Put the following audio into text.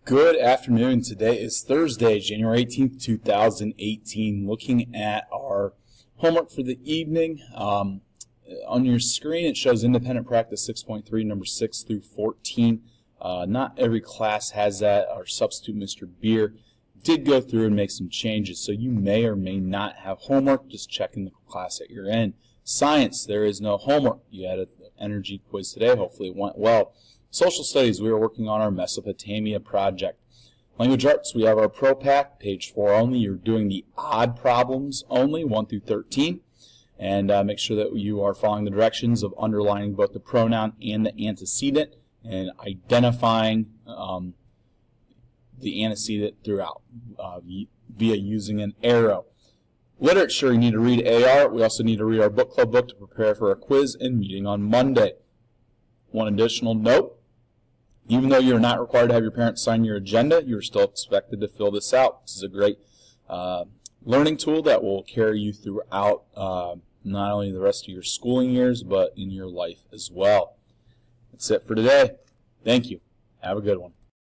Good afternoon. Today is Thursday, January 18th, 2018. Looking at our homework for the evening. On your screen it shows Independent Practice 6.3, number 6 through 14. Not every class has that. Our substitute, Mr. Beer, did go through and make some changes, so you may or may not have homework. Just check in the class that you're in. Science, there is no homework. You had an energy quiz today. Hopefully it went well. Social Studies, we are working on our Mesopotamia project. Language Arts, we have our ProPack, page 4 only. You're doing the odd problems only, 1 through 13. And make sure that you are following the directions of underlining both the pronoun and the antecedent and identifying the antecedent throughout via using an arrow. Literature, you need to read AR. We also need to read our book club book to prepare for a quiz and meeting on Monday. One additional note. Even though you're not required to have your parents sign your agenda, you're still expected to fill this out. This is a great learning tool that will carry you throughout not only the rest of your schooling years, but in your life as well. That's it for today. Thank you. Have a good one.